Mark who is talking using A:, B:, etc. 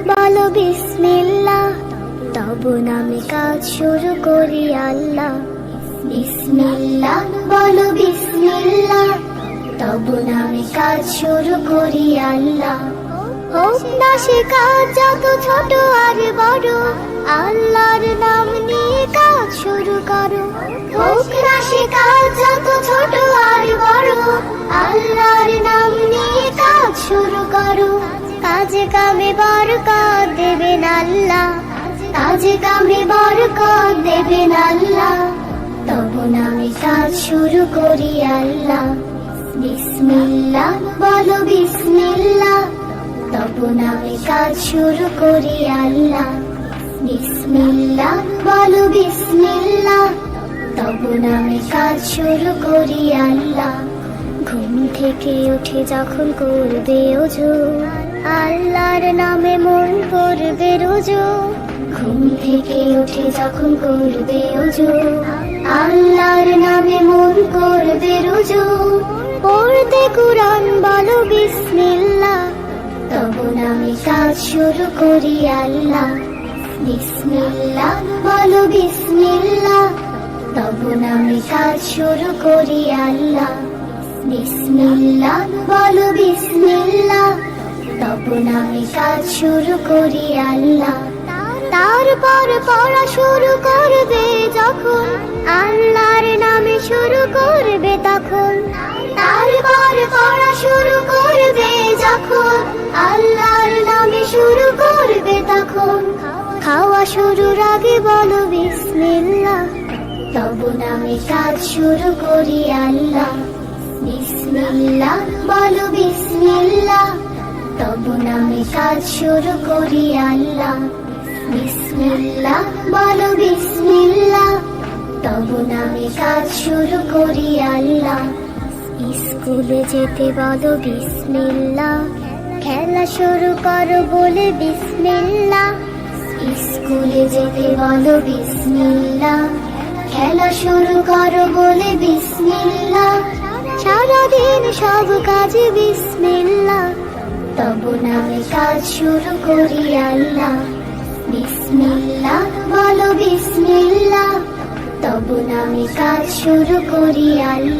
A: বলো বিসমিল্লাহ, তব নামে কাজ শুরু করি আল্লাহ। বিসমিল্লাহ বলো বিসমিল্লাহ, তব নামে কাজ শুরু করি আল্লাহ। হোক না সে কাজ যত ছোট আর বড়, আল্লাহর নাম নিয়ে কাজ শুরু করো। হোক না সে কাজ যত ছোট আর বড়, আল্লাহর নাম নিয়ে কাজ শুরু করো। কাজে কামে বরকত দেবেন আল্লাহ, কাজে কামে বরকত দেবেন আল্লাহ। তব নামে কাজ শুরু করি আল্লাহ। বিসমিল্লাহ বলো বিসমিল্লাহ, তব নামে কাজ শুরু করি আল্লাহ। বিসমিল্লাহ বলো বিসমিল্লাহ, তব নামে কাজ শুরু করি আল্লাহ। ঘুম থেকে উঠে যখন করবে ওযু, আল্লাহর নামে মন করবে রুজু। ঘুম থেকে উঠে যখন করবে ওযু, আল্লাহর নামে মন করবে রুজু। পড়তে কুরআন বলো বিসমিল্লাহ, তব নামে কাজ শুরু করি আল্লাহ। বিসমিল্লাহ বলো বিসমিল্লাহ, তব নামে কাজ শুরু করি আল্লাহ। বিসমিল্লাহ বলো বিসমিল্লাহ, তব নামে কাজ শুরু করি আল্লাহ। তারপর পড়া শুরু করবে যখন, আল্লাহর নামে শুরু করবে তখন। তারপর পড়া শুরু করবে যখন, আল্লাহর নামে শুরু করবে তখন। খাওয়া শুরুর আগে বলো বিসমিল্লাহ, তব নামে কাজ শুরু করি আল্লাহ। বিসমিল্লাহ বলো বিসমিল্লাহ, তব নামে কাজ শুরু করি আল্লাহ। বিসমিল্লাহ বলো বিসমিল্লাহ, তব নামে কাজ শুরু করি আল্লাহ। স্কুলে যেতে বলো বিসমিল্লাহ, খেলা শুরু করো বলে বিসমিল্লাহ। স্কুলে যেতে বলো বিসমিল্লাহ, খেলা শুরু করো বলে বিসমিল্লাহ। সারাদিন সব কাজে বিসমিল্লাহ, তব নামে কাজ শুরু করি আল্লাহ। বিসমিল্লাহ বলো বিসমিল্লাহ, তব নামে কাজ শুরু করি আল্লাহ।